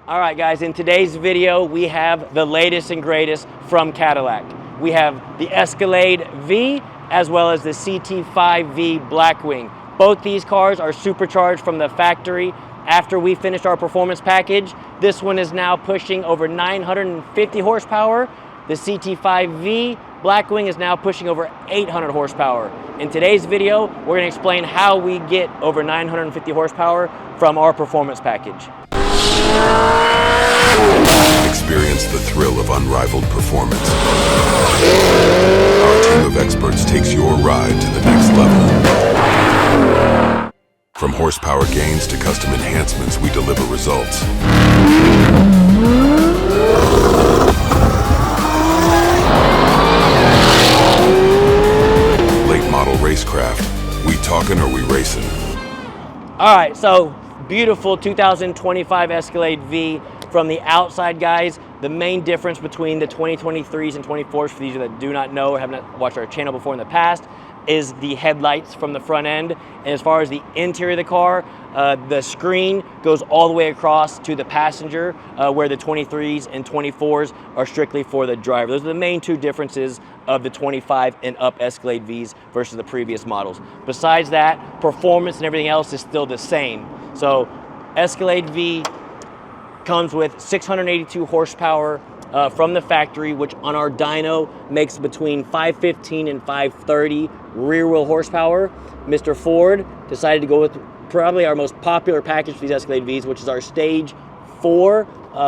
All right guys, in today's video we have the latest and greatest from Cadillac. We have the Escalade V as well as the CT5V Blackwing. Both these cars are supercharged from the factory after we finished our performance package. This one is now pushing over 950 horsepower. The CT5V Blackwing is now pushing over 800 horsepower. In today's video, we're going to explain how we get over 950 horsepower from our performance package. Experience the thrill of unrivaled performance. Our team of experts takes your ride to the next level. From horsepower gains to custom enhancements, we deliver results. Late model Racecraft. We talking or we racing? All right, so beautiful 2025 Escalade V. From the outside, guys, the main difference between the 2023s and 24s, for these that do not know or have not watched our channel before in the past, is the headlights from the front end. And as far as the interior of the car, the screen goes all the way across to the passenger, where the 23s and 24s are strictly for the driver. Those are the main two differences of the 25 and up Escalade Vs versus the previous models. Besides that, performance and everything else is still the same. So Escalade V comes with 682 horsepower from the factory, which on our dyno makes between 515 and 530 rear wheel horsepower. Mr. Ford decided to go with probably our most popular package for these Escalade Vs, which is our Stage 4,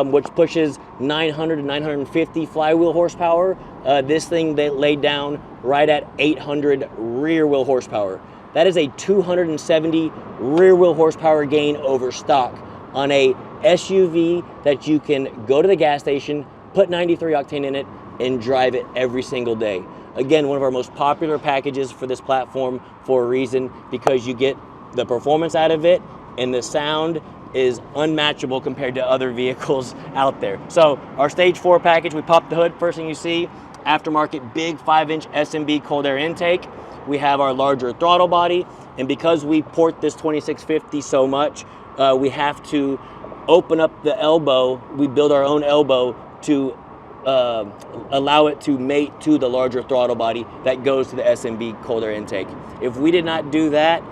which pushes 900 to 950 flywheel horsepower. This thing they laid down right at 800 rear wheel horsepower. That is a 270 rear wheel horsepower gain over stock on a SUV that you can go to the gas station, put 93 octane in it, and drive it every single day. Again, one of our most popular packages for this platform for a reason, because you get the performance out of it and the sound is unmatchable compared to other vehicles out there. So our Stage 4 package, we pop the hood, first thing you see, aftermarket big 5-inch SMB cold air intake. We have our larger throttle body, and because we port this 2650 so much, we have to open up the elbow. We build our own elbow to allow it to mate to the larger throttle body that goes to the SMB cold air intake. If we did not do that,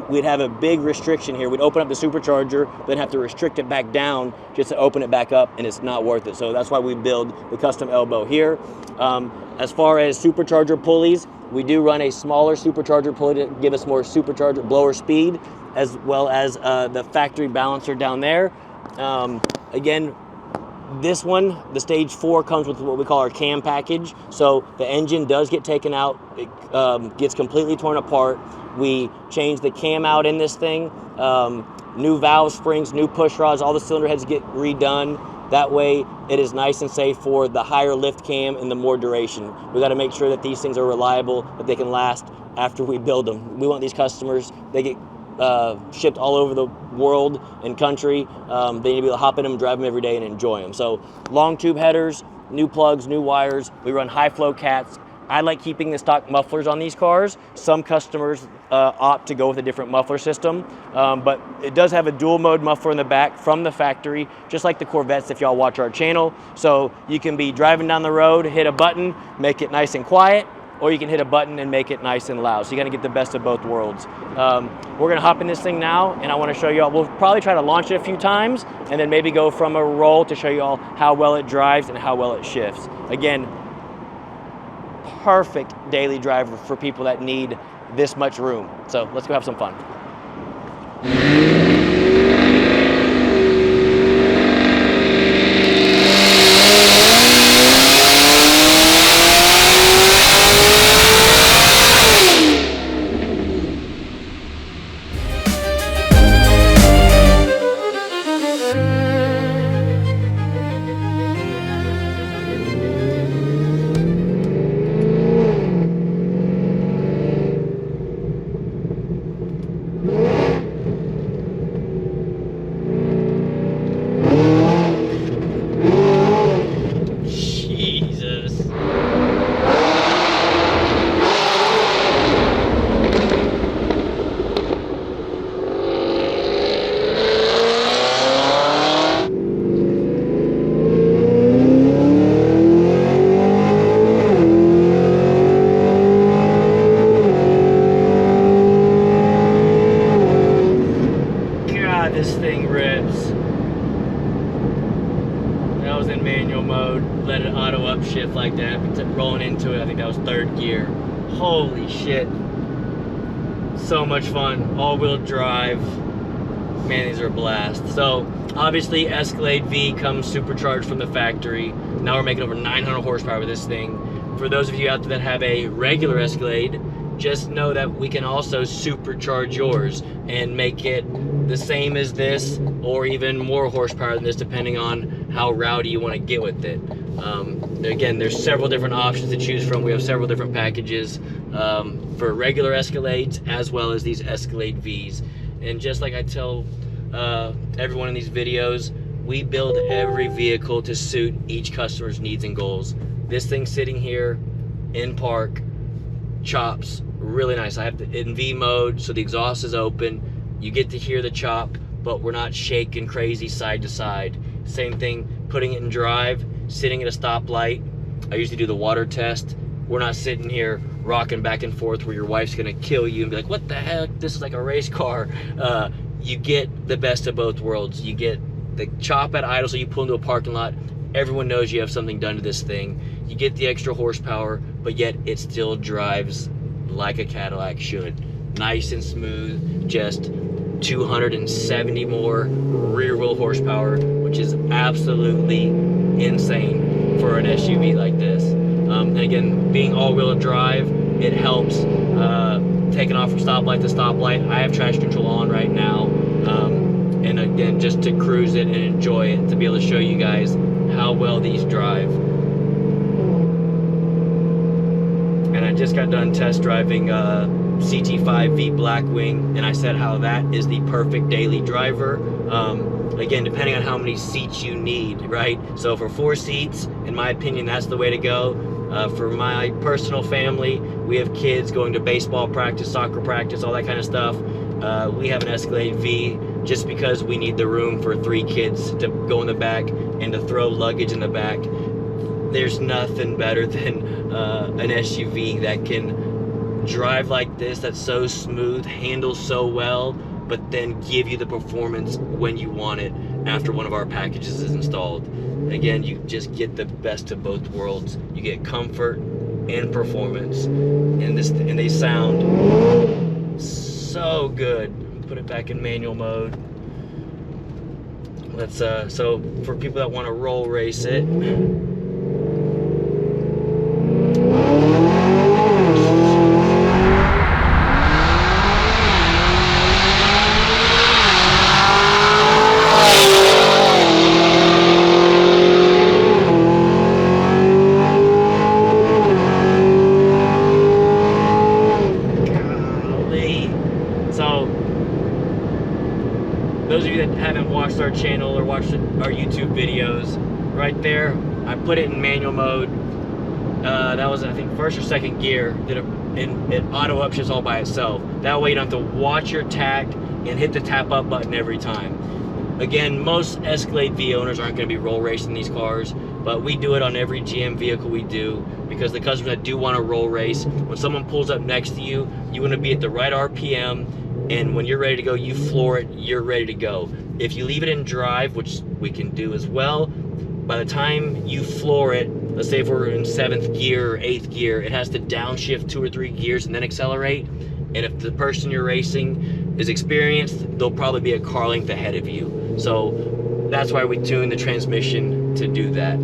we'd have a big restriction here. We'd open up the supercharger, then have to restrict it back down just to open it back up, and it's not worth it. So that's why we build the custom elbow here. As far as supercharger pulleys, we do run a smaller supercharger pulley to give us more supercharger blower speed, as well as the factory balancer down there. Again, this one, the Stage 4, comes with what we call our cam package. So the engine does get taken out, it gets completely torn apart. We change the cam out in this thing, new valve springs, new push rods, all the cylinder heads get redone. That way it is nice and safe for the higher lift cam and the more duration. We got to make sure that these things are reliable, that they can last after we build them. We want these customers, they get shipped all over the world and country. They need to be able to hop in them, drive them every day, and enjoy them. So long tube headers, new plugs, new wires. We run high flow cats. I like keeping the stock mufflers on these cars. Some customers opt to go with a different muffler system, but it does have a dual mode muffler in the back from the factory, just like the Corvettes if y'all watch our channel. So you can be driving down the road, hit a button, make it nice and quiet, or you can hit a button and make it nice and loud. So you gotta get the best of both worlds. We're gonna hop in this thing now, and I wanna show you all, we'll probably try to launch it a few times, and then maybe go from a roll to show you all how well it drives and how well it shifts. Again, perfect daily driver for people that need this much room. So let's go have some fun. Jesus. God, this thing rips. That was in manual mode. Let it auto upshift like that. Rolling into it, I think that was 3rd gear. Holy shit. So much fun. All-wheel drive. Man, these are a blast. So, obviously, Escalade V comes supercharged from the factory. Now we're making over 900 horsepower with this thing. For those of you out there that have a regular Escalade, just know that we can also supercharge yours and make it the same as this or even more horsepower than this, depending on how rowdy you want to get with it. Again, there's several different options to choose from. We have several different packages for regular Escalades as well as these Escalade Vs. And just like I tell everyone in these videos, we build every vehicle to suit each customer's needs and goals. This thing sitting here in park chops really nice. I have it in V mode, so the exhaust is open. You get to hear the chop, but we're not shaking crazy side to side. Same thing, putting it in drive, sitting at a stoplight. I usually do the water test. We're not sitting here rocking back and forth where your wife's gonna kill you and be like, what the heck, this is like a race car. You get the best of both worlds. You get the chop at idle, so you pull into a parking lot, everyone knows you have something done to this thing. You get the extra horsepower, but yet it still drives like a Cadillac should. Nice and smooth, just 270 more rear wheel horsepower, which is absolutely insane for an SUV like this. And again, being all-wheel drive, it helps taking off from stoplight to stoplight. I have traction control on right now, and again, just to cruise it and enjoy it, to be able to show you guys how well these drive. And I just got done test driving CT5V Blackwing, and I said how that is the perfect daily driver. Again, depending on how many seats you need, right? So for 4 seats, in my opinion, that's the way to go. For my personal family, we have kids going to baseball practice, soccer practice, all that kind of stuff. We have an Escalade V just because we need the room for 3 kids to go in the back and to throw luggage in the back. There's nothing better than an SUV that can drive like this, that's so smooth, handles so well, but then give you the performance when you want it after one of our packages is installed. Again, you just get the best of both worlds. You get comfort and performance, and they sound so good. Put it back in manual mode. Let's so for people that want to roll race it, those of you that haven't watched our channel or watched our YouTube videos, right there, I put it in manual mode. That was, I think, 1st or 2nd gear. It auto upshifts all by itself. That way you don't have to watch your tack and hit the tap up button every time. Again, most Escalade V owners aren't going to be roll racing these cars, but we do it on every GM vehicle we do, because the customers that do want to roll race, when someone pulls up next to you, you want to be at the right RPM, and when you're ready to go, you floor it, you're ready to go. If you leave it in drive, which we can do as well, by the time you floor it, let's say if we're in 7th gear or 8th gear, it has to downshift 2 or 3 gears and then accelerate. And if the person you're racing is experienced, they'll probably be a car length ahead of you. So that's why we tune the transmission to do that.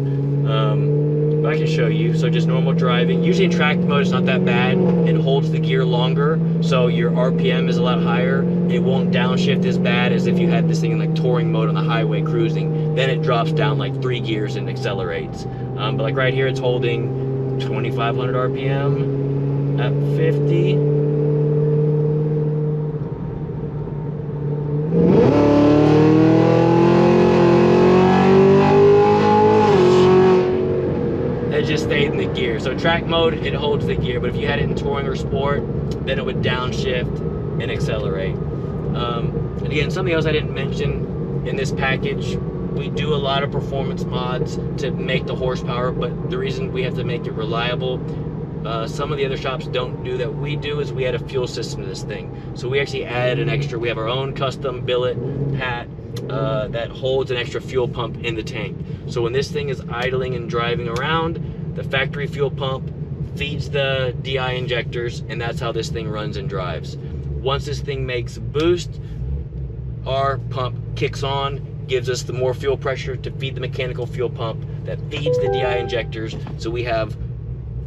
But I can show you. So just normal driving. Usually in track mode, it's not that bad. It holds the gear longer, so your RPM is a lot higher. It won't downshift as bad as if you had this thing in like touring mode on the highway cruising. Then it drops down like 3 gears and accelerates. But like right here, it's holding 2,500 RPM at 50. stayed in the gear. So track mode, it holds the gear, but if you had it in touring or sport, then it would downshift and accelerate. And again, something else I didn't mention in this package, we do a lot of performance mods to make the horsepower, but the reason we have to make it reliable, some of the other shops don't do that we do, is we add a fuel system to this thing. So we actually add an extra, we have our own custom billet hat that holds an extra fuel pump in the tank. So when this thing is idling and driving around, the factory fuel pump feeds the DI injectors, and that's how this thing runs and drives. Once this thing makes boost, our pump kicks on, gives us the more fuel pressure to feed the mechanical fuel pump that feeds the DI injectors, so we have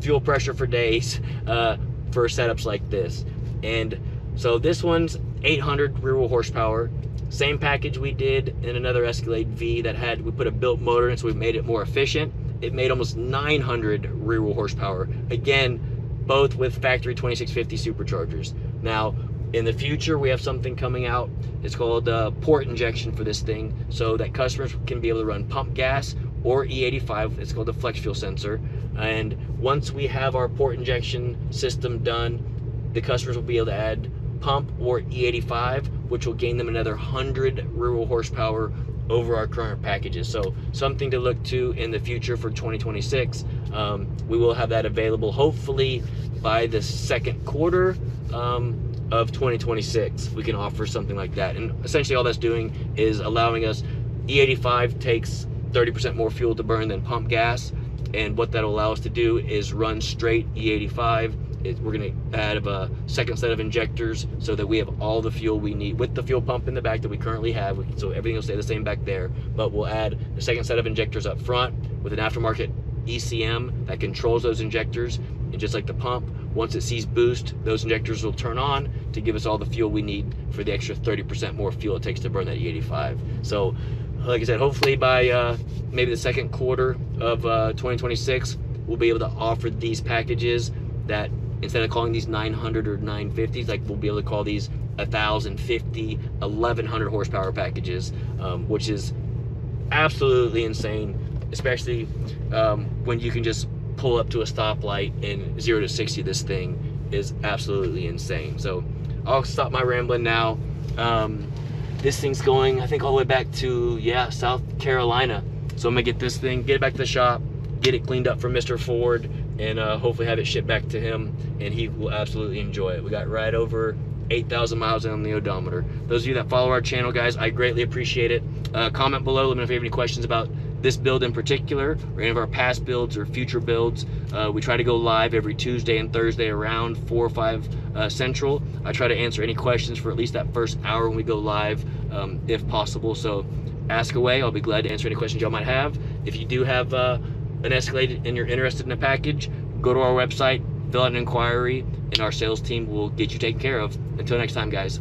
fuel pressure for days for setups like this. And so this one's 800 rear wheel horsepower, same package we did in another Escalade V that had, we put a built motor in, so we made it more efficient. It made almost 900 rear wheel horsepower, again both with factory 2650 superchargers. Now in the future we have something coming out, it's called port injection for this thing, so that customers can be able to run pump gas or E85. It's called the flex fuel sensor. And once we have our port injection system done, the customers will be able to add pump or E85, which will gain them another 100 rear wheel horsepower over our current packages. So something to look to in the future for 2026. We will have that available hopefully by the second quarter of 2026. We can offer something like that, and essentially all that's doing is allowing us, E85 takes 30% more fuel to burn than pump gas, and what that'll allow us to do is run straight E85. We're going to add a second set of injectors so that we have all the fuel we need with the fuel pump in the back that we currently have, so everything will stay the same back there, but we'll add the second set of injectors up front with an aftermarket ECM that controls those injectors. And just like the pump, once it sees boost, those injectors will turn on to give us all the fuel we need for the extra 30% more fuel it takes to burn that E85. So like I said, hopefully by maybe the second quarter of 2026, we'll be able to offer these packages that instead of calling these 900 or 950s, like we'll be able to call these 1,050, 1,100 horsepower packages, which is absolutely insane, especially when you can just pull up to a stoplight and 0 to 60. This thing is absolutely insane. So I'll stop my rambling now. This thing's going, I think, all the way back to, yeah, South Carolina. So I'm gonna get this thing, get it back to the shop, get it cleaned up for Mr. Ford, and hopefully have it shipped back to him, and he will absolutely enjoy it. We got right over 8,000 miles on the odometer. Those of you that follow our channel, guys, I greatly appreciate it. Comment below, let me know if you have any questions about this build in particular, or any of our past builds or future builds. We try to go live every Tuesday and Thursday around 4 or 5 Central. I try to answer any questions for at least that first hour when we go live, if possible. So ask away, I'll be glad to answer any questions y'all might have. If you do have an Escalade and you're interested in a package, go to our website, fill out an inquiry, and our sales team will get you taken care of. Until next time, guys.